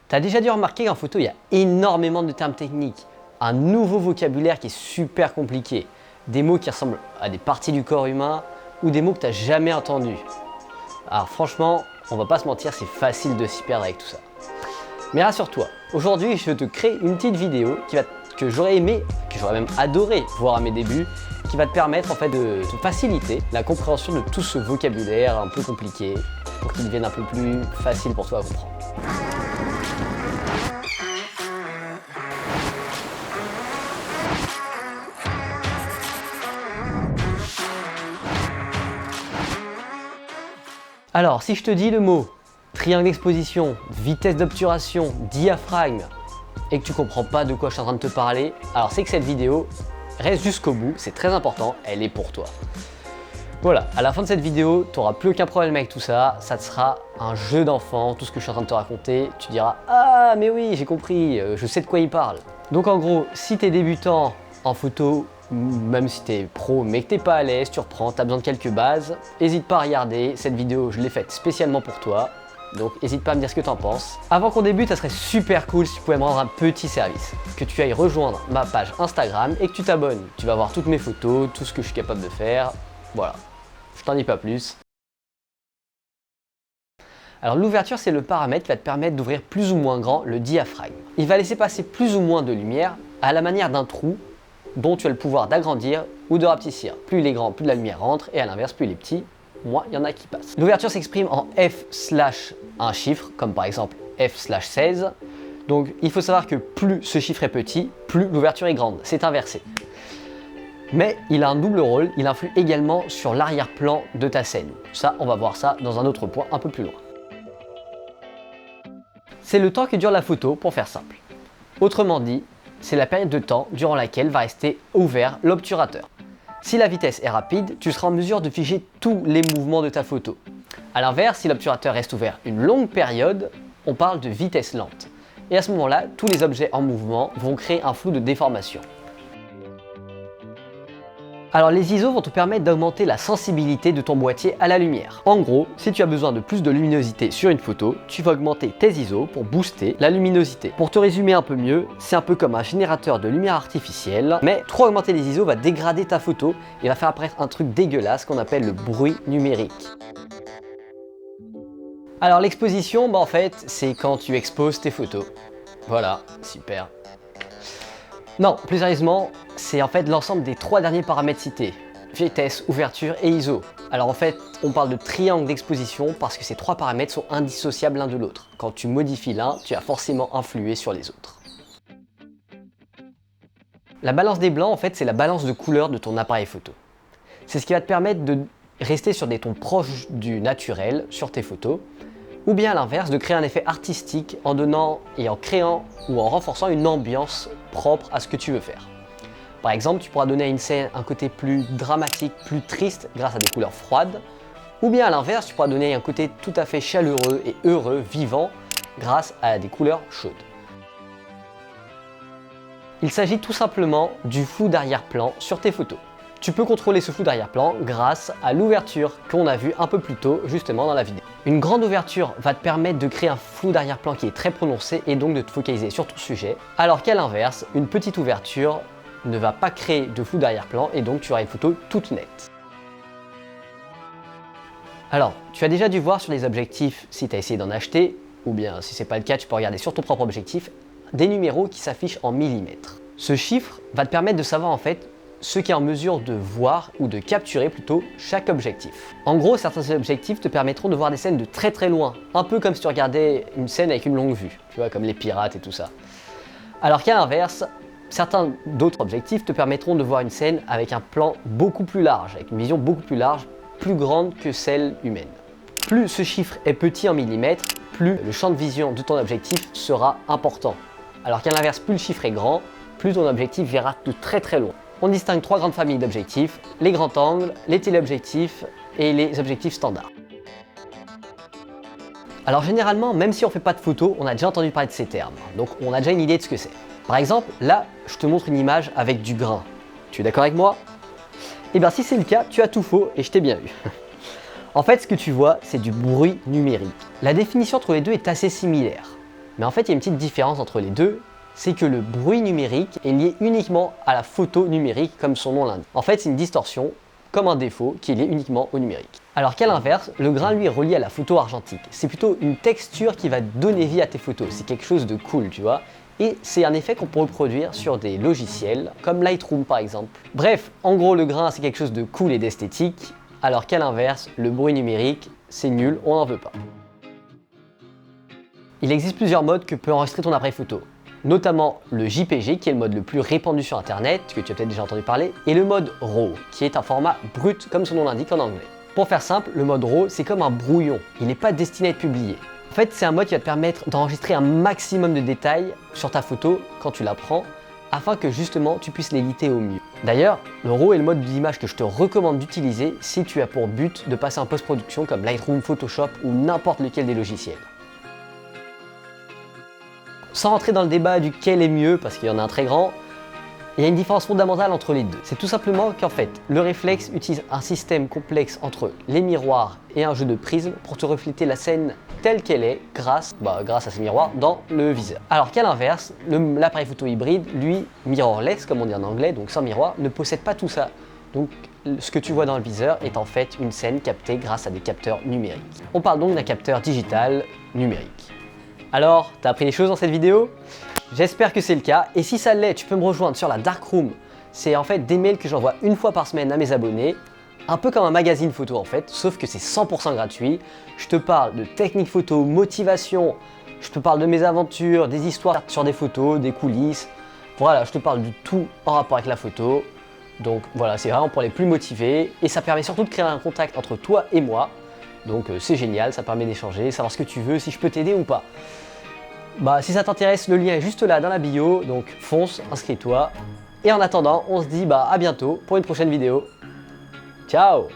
Tu as déjà dû remarquer qu'en photo, il y a énormément de termes techniques, un nouveau vocabulaire qui est super compliqué, des mots qui ressemblent à des parties du corps humain ou des mots que tu n'as jamais entendus. Alors franchement, on va pas se mentir, c'est facile de s'y perdre avec tout ça. Mais rassure-toi, aujourd'hui je te crée une petite vidéo que j'aurais aimé, que j'aurais même adoré voir à mes débuts, qui va te permettre en fait de te faciliter la compréhension de tout ce vocabulaire un peu compliqué pour qu'il devienne un peu plus facile pour toi à comprendre. Alors, si je te dis le mot triangle d'exposition, vitesse d'obturation, diaphragme, et que tu comprends pas de quoi je suis en train de te parler, alors c'est que cette vidéo reste jusqu'au bout, c'est très important, elle est pour toi. Voilà, à la fin de cette vidéo, tu n'auras plus aucun problème avec tout ça, ça te sera un jeu d'enfant, tout ce que je suis en train de te raconter, tu diras « Ah, mais oui, j'ai compris, je sais de quoi il parle ». Donc en gros, si tu es débutant en photo, même si tu es pro mais que tu n'es pas à l'aise, tu reprends, tu as besoin de quelques bases, n'hésite pas à regarder, cette vidéo je l'ai faite spécialement pour toi, donc n'hésite pas à me dire ce que tu en penses. Avant qu'on débute, ça serait super cool si tu pouvais me rendre un petit service, que tu ailles rejoindre ma page Instagram et que tu t'abonnes. Tu vas voir toutes mes photos, tout ce que je suis capable de faire, voilà, je t'en dis pas plus. Alors l'ouverture, c'est le paramètre qui va te permettre d'ouvrir plus ou moins grand le diaphragme. Il va laisser passer plus ou moins de lumière à la manière d'un trou dont tu as le pouvoir d'agrandir ou de rapetissir. Plus il est grand, plus de la lumière rentre, et à l'inverse, plus il est petit, moins il y en a qui passent. L'ouverture s'exprime en f/ un chiffre, comme par exemple f/16. Donc il faut savoir que plus ce chiffre est petit, plus l'ouverture est grande. C'est inversé. Mais il a un double rôle, il influe également sur l'arrière-plan de ta scène. Ça, on va voir ça dans un autre point un peu plus loin. C'est le temps que dure la photo, pour faire simple. Autrement dit, c'est la période de temps durant laquelle va rester ouvert l'obturateur. Si la vitesse est rapide, tu seras en mesure de figer tous les mouvements de ta photo. A l'inverse, si l'obturateur reste ouvert une longue période, on parle de vitesse lente. Et à ce moment-là, tous les objets en mouvement vont créer un flou de déformation. Alors les ISO vont te permettre d'augmenter la sensibilité de ton boîtier à la lumière. En gros, si tu as besoin de plus de luminosité sur une photo, tu vas augmenter tes ISO pour booster la luminosité. Pour te résumer un peu mieux, c'est un peu comme un générateur de lumière artificielle, mais trop augmenter les ISO va dégrader ta photo et va faire apparaître un truc dégueulasse qu'on appelle le bruit numérique. Alors l'exposition, en fait, c'est quand tu exposes tes photos. Voilà, super. Non, plus sérieusement, c'est en fait l'ensemble des trois derniers paramètres cités, vitesse, ouverture et ISO. Alors en fait, on parle de triangle d'exposition parce que ces trois paramètres sont indissociables l'un de l'autre. Quand tu modifies l'un, tu vas forcément influer sur les autres. La balance des blancs, en fait, c'est la balance de couleur de ton appareil photo. C'est ce qui va te permettre de rester sur des tons proches du naturel sur tes photos, ou bien à l'inverse, de créer un effet artistique en donnant et en créant ou en renforçant une ambiance propre à ce que tu veux faire. Par exemple, tu pourras donner à une scène un côté plus dramatique, plus triste grâce à des couleurs froides, ou bien à l'inverse, tu pourras donner un côté tout à fait chaleureux et heureux, vivant, grâce à des couleurs chaudes. Il s'agit tout simplement du flou d'arrière-plan sur tes photos. Tu peux contrôler ce flou d'arrière-plan grâce à l'ouverture qu'on a vu un peu plus tôt justement dans la vidéo. Une grande ouverture va te permettre de créer un flou d'arrière-plan qui est très prononcé et donc de te focaliser sur ton sujet, alors qu'à l'inverse, une petite ouverture ne va pas créer de flou d'arrière-plan et donc tu auras une photo toute nette. Alors, tu as déjà dû voir sur les objectifs, si tu as essayé d'en acheter, ou bien si ce n'est pas le cas, tu peux regarder sur ton propre objectif, des numéros qui s'affichent en millimètres. Ce chiffre va te permettre de savoir en fait ce qui est en mesure de voir ou de capturer plutôt chaque objectif. En gros, certains objectifs te permettront de voir des scènes de très très loin, un peu comme si tu regardais une scène avec une longue vue, tu vois, comme les pirates et tout ça. Alors qu'à l'inverse, certains d'autres objectifs te permettront de voir une scène avec un plan beaucoup plus large, avec une vision beaucoup plus large, plus grande que celle humaine. Plus ce chiffre est petit en millimètres, plus le champ de vision de ton objectif sera important. Alors qu'à l'inverse, plus le chiffre est grand, plus ton objectif verra de très très loin. On distingue trois grandes familles d'objectifs, les grands angles, les téléobjectifs et les objectifs standards. Alors généralement, même si on ne fait pas de photos, on a déjà entendu parler de ces termes, donc on a déjà une idée de ce que c'est. Par exemple, là, je te montre une image avec du grain. Tu es d'accord avec moi? Eh bien si c'est le cas, tu as tout faux et je t'ai bien eu. En fait, ce que tu vois, c'est du bruit numérique. La définition entre les deux est assez similaire. Mais en fait, il y a une petite différence entre les deux, c'est que le bruit numérique est lié uniquement à la photo numérique, comme son nom l'indique. En fait, c'est une distorsion, comme un défaut, qui est lié uniquement au numérique. Alors qu'à l'inverse, le grain lui est relié à la photo argentique. C'est plutôt une texture qui va donner vie à tes photos, c'est quelque chose de cool, tu vois. Et c'est un effet qu'on peut reproduire sur des logiciels, comme Lightroom par exemple. Bref, en gros, le grain, c'est quelque chose de cool et d'esthétique, alors qu'à l'inverse, le bruit numérique, c'est nul, on n'en veut pas. Il existe plusieurs modes que peut enregistrer ton appareil photo, notamment le JPG, qui est le mode le plus répandu sur internet, que tu as peut-être déjà entendu parler, et le mode RAW, qui est un format brut, comme son nom l'indique en anglais. Pour faire simple, le mode RAW, c'est comme un brouillon, il n'est pas destiné à être publié. En fait, c'est un mode qui va te permettre d'enregistrer un maximum de détails sur ta photo quand tu la prends, afin que justement tu puisses l'éditer au mieux. D'ailleurs, le RAW est le mode d'image que je te recommande d'utiliser si tu as pour but de passer en post-production comme Lightroom, Photoshop ou n'importe lequel des logiciels. Sans rentrer dans le débat duquel est mieux, parce qu'il y en a un très grand, il y a une différence fondamentale entre les deux. C'est tout simplement qu'en fait, le réflexe utilise un système complexe entre les miroirs et un jeu de prisme pour te refléter la scène telle qu'elle est grâce à ces miroirs dans le viseur. Alors qu'à l'inverse, l'appareil photo hybride, lui, mirrorless comme on dit en anglais, donc sans miroir, ne possède pas tout ça. Donc ce que tu vois dans le viseur est en fait une scène captée grâce à des capteurs numériques. On parle donc d'un capteur digital numérique. Alors, t'as appris des choses dans cette vidéo? J'espère que c'est le cas, et si ça l'est, tu peux me rejoindre sur la Darkroom. C'est en fait des mails que j'envoie une fois par semaine à mes abonnés, un peu comme un magazine photo en fait, sauf que c'est 100% gratuit. Je te parle de techniques photo, motivation, je te parle de mes aventures, des histoires sur des photos, des coulisses. Voilà, je te parle de tout en rapport avec la photo. Donc voilà, c'est vraiment pour les plus motivés, et ça permet surtout de créer un contact entre toi et moi. Donc c'est génial, ça permet d'échanger, savoir ce que tu veux, si je peux t'aider ou pas. Si ça t'intéresse, le lien est juste là dans la bio, donc fonce, inscris-toi. Et en attendant, on se dit à bientôt pour une prochaine vidéo. Ciao!